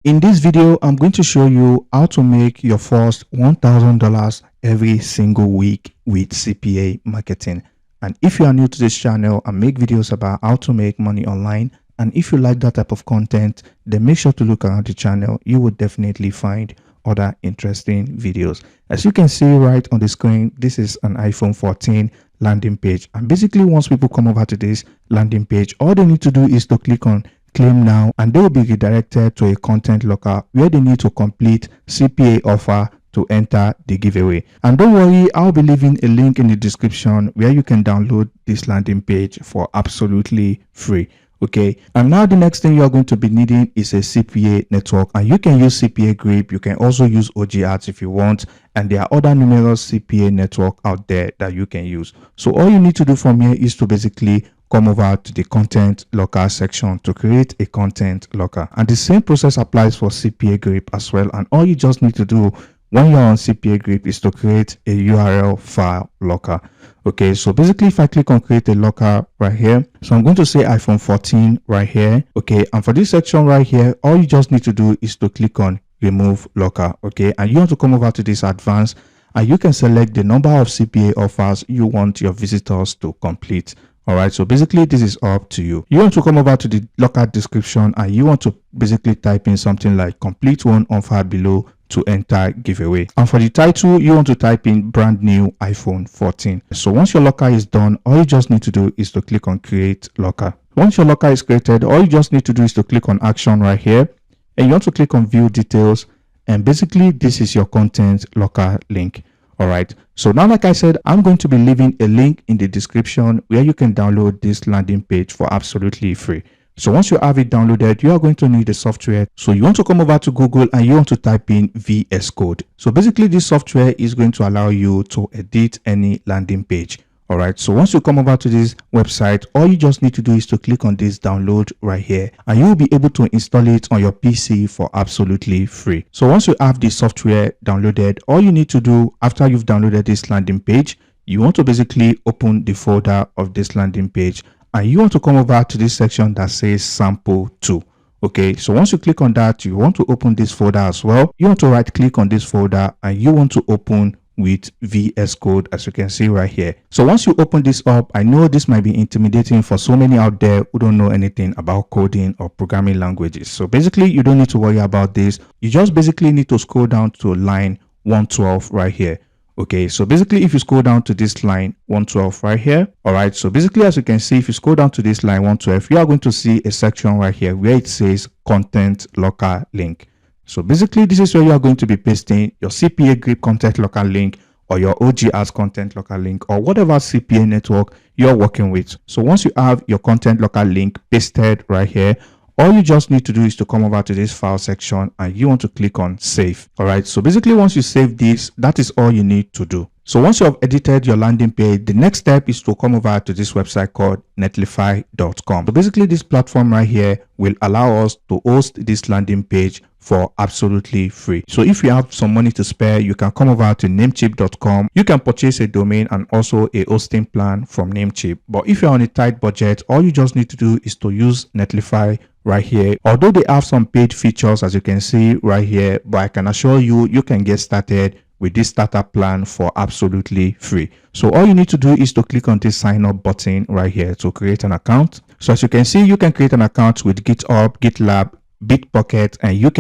In this video, I'm going to show you how to make your first $1,000 every single week with CPA marketing. And if you are new to this channel, I make videos about how to make money online. And if you like that type of content, then make sure to look around the channel. You will definitely find other interesting videos. As you can see right on the screen, this is an iPhone 14 landing page. And basically, once people come over to this landing page, all they need to do is to click on claim now, and they will be redirected to a content locker where they need to complete CPA offer to enter the giveaway. And don't worry, I'll be leaving a link in the description where you can download this landing page for absolutely free. Okay, and now the next thing you're going to be needing is a CPA network, and you can use Cpagrip. You can also use Ogads if you want, and there are other numerous CPA network out there that you can use. So all you need to do from here is to basically come over to the content locker section to create a content locker, and the same process applies for Cpagrip as well. And all you just need to do when you're on Cpagrip is to create a URL file locker. Okay, so basically if I click on create a locker right here, so I'm going to say iPhone 14 right here. Okay, and for this section right here, all you just need to do is to click on remove locker. Okay, and you want to come over to this advanced, and you can select the number of CPA offers you want your visitors to complete. All right, so basically this is up to you. You want to come over to the locker description, and you want to basically type in something like complete one offer below to enter giveaway. And for the title, you want to type in brand new iPhone 14. So once your locker is done, all you just need to do is to click on create locker. Once your locker is created, all you just need to do is to click on action right here, and you want to click on view details, and basically this is your content locker link. All right, so now, like I said, I'm going to be leaving a link in the description where you can download this landing page for absolutely free. So once you have it downloaded, you are going to need the software. So you want to come over to Google and you want to type in VS Code. So basically this software is going to allow you to edit any landing page. All right, so once you come over to this website, all you just need to do is to click on this download right here, and you will be able to install it on your PC for absolutely free. So once you have the software downloaded, all you need to do after you've downloaded this landing page, you want to basically open the folder of this landing page, and you want to come over to this section that says sample 2. Okay, so once you click on that, you want to open this folder as well. You want to right click on this folder, and you want to open with VS Code, as you can see right here. So once you open this up, I know this might be intimidating for so many out there who don't know anything about coding or programming languages. So basically you don't need to worry about this. You just basically need to scroll down to line 112 right here. Okay, so basically if you scroll down to this line 112 right here, all right, so basically as you can see, if you scroll down to this line 112, you are going to see a section right here where it says content locker link. So basically this is where you are going to be pasting your Cpagrip content locker link, or your Ogads content locker link, or whatever CPA network you're working with. So once you have your content locker link pasted right here, all you just need to do is to come over to this file section, and you want to click on save. All right, so basically once you save this, that is all you need to do. So once you have edited your landing page, the next step is to come over to this website called netlify.com. So basically this platform right here will allow us to host this landing page for absolutely free. So if you have some money to spare, you can come over to namecheap.com. You can purchase a domain and also a hosting plan from Namecheap. But if you're on a tight budget, all you just need to do is to use Netlify right here. Although they have some paid features, as you can see right here, but I can assure you, you can get started with this startup plan for absolutely free. So all you need to do is to click on this sign up button right here to create an account. So as you can see, you can create an account with GitHub, GitLab, Bitbucket, and you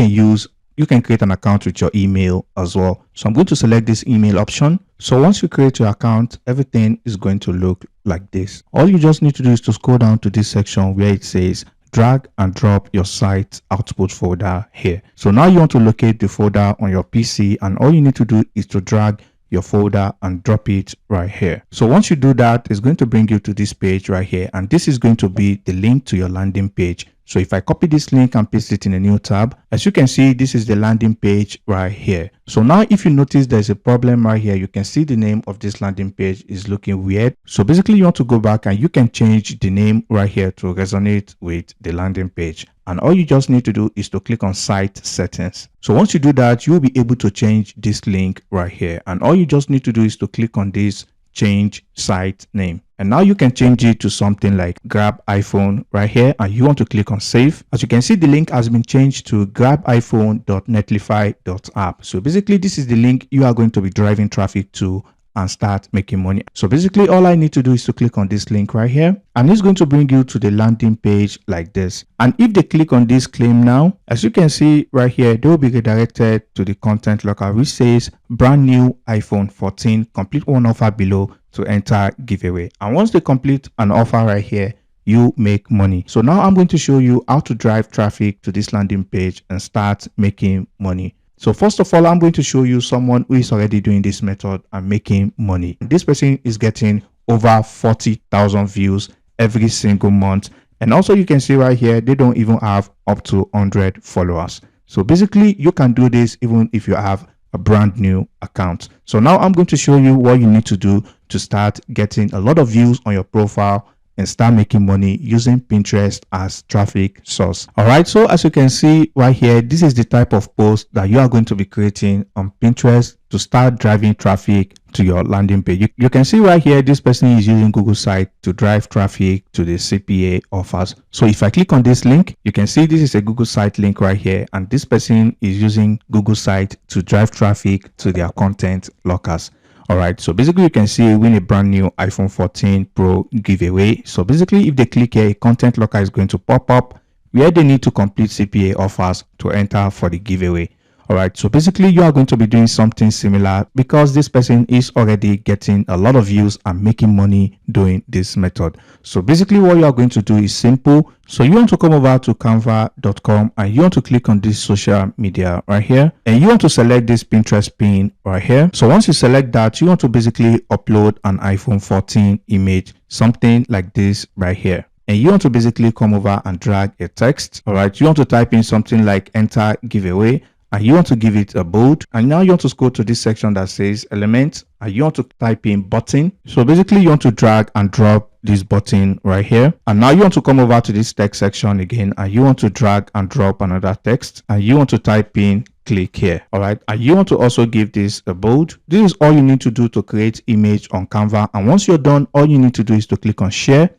can create an account with your email as well. So I'm going to select this email option. So once you create your account, everything is going to look like this. All you just need to do is to scroll down to this section where it says drag and drop your site output folder here. So now you want to locate the folder on your PC, and all you need to do is to drag your folder and drop it right here. So once you do that, it's going to bring you to this page right here, and this is going to be the link to your landing page. So if I copy this link and paste it in a new tab, as you can see, this is the landing page right here. So now if you notice there's a problem right here, you can see the name of this landing page is looking weird. So basically you want to go back and you can change the name right here to resonate with the landing page. And all you just need to do is to click on site settings. So once you do that, you'll be able to change this link right here. And all you just need to do is to click on this change site name. And now you can change it to something like Grab iPhone right here, and you want to click on save. As you can see, the link has been changed to grabiphone.netlify.app. So basically, this is the link you are going to be driving traffic to and start making money. So basically, all I need to do is to click on this link right here, and it's going to bring you to the landing page like this. And if they click on this claim now, as you can see right here, they will be redirected to the content locker, which says brand new iPhone 14, complete one offer below to enter giveaway. And once they complete an offer right here, you make money. So now I'm going to show you how to drive traffic to this landing page and start making money. So first of all, I'm going to show you someone who is already doing this method and making money. This person is getting over 40,000 views every single month. And also you can see right here, they don't even have up to 100 followers. So basically you can do this even if you have a brand new account. So now I'm going to show you what you need to do to start getting a lot of views on your profile and start making money using Pinterest as traffic source. All right, so as you can see right here, this is the type of post that you are going to be creating on Pinterest to start driving traffic to your landing page. You can see right here, this person is using Google site to drive traffic to the CPA offers. So if I click on this link, you can see this is a Google site link right here, and this person is using Google site to drive traffic to their content lockers. All right, so basically you can see win a brand new iPhone 14 Pro giveaway. So basically if they click here, a content locker is going to pop up where they need to complete CPA offers to enter for the giveaway. All right, so basically you are going to be doing something similar because this person is already getting a lot of views and making money doing this method. So basically what you are going to do is simple. So you want to come over to canva.com and you want to click on this social media right here, and you want to select this Pinterest pin right here. So once you select that, you want to basically upload an iPhone 14 image, something like this right here. And you want to basically come over and drag a text. All right, you want to type in something like enter giveaway, and you want to give it a bold. And now you want to scroll to this section that says element, and you want to type in button. So basically you want to drag and drop this button right here. And now you want to come over to this text section again, and you want to drag and drop another text, and you want to type in click here. All right, and you want to also give this a bold. This is all you need to do to create image on Canva. And once you're done, all you need to do is to click on share,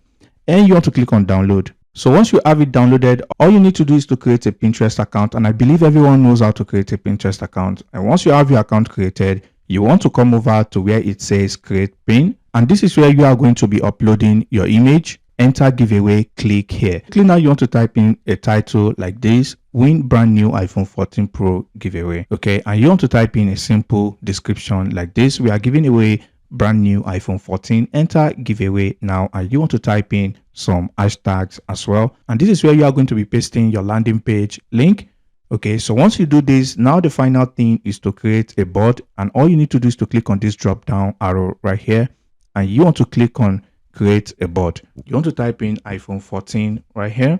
and you want to click on download. So once you have it downloaded, all you need to do is to create a Pinterest account. And I believe everyone knows how to create a Pinterest account. And once you have your account created, you want to come over to where it says create pin. And this is where you are going to be uploading your image. Enter giveaway, click here. Now you want to type in a title like this, win brand new iPhone 14 Pro giveaway. Okay, and you want to type in a simple description like this. We are giving away brand new iPhone 14, enter giveaway now, and you want to type in some hashtags as well. And this is where you are going to be pasting your landing page link. Okay, so once you do this, now the final thing is to create a board, and all you need to do is to click on this drop down arrow right here, and you want to click on create a board. You want to type in iPhone 14 right here.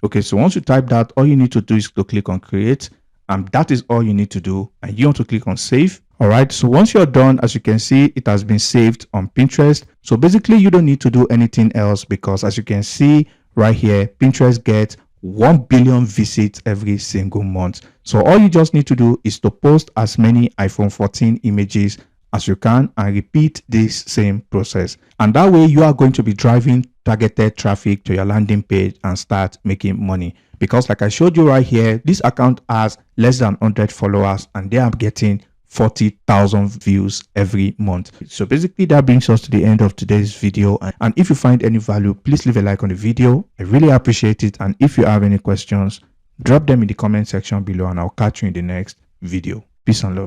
Okay, so once you type that, all you need to do is to click on create, and that is all you need to do. And you want to click on save. All right, so once you're done, as you can see, it has been saved on Pinterest. So basically you don't need to do anything else, because as you can see right here, Pinterest gets 1 billion visits every single month. So all you just need to do is to post as many iPhone 14 images as you can and repeat this same process. And that way you are going to be driving targeted traffic to your landing page and start making money. Because like I showed you right here, this account has less than 100 followers and they are getting 40,000 views every month. So basically that brings us to the end of today's video. And if you find any value, please leave a like on the video. I really appreciate it. And if you have any questions, drop them in the comment section below and I'll catch you in the next video. Peace and love.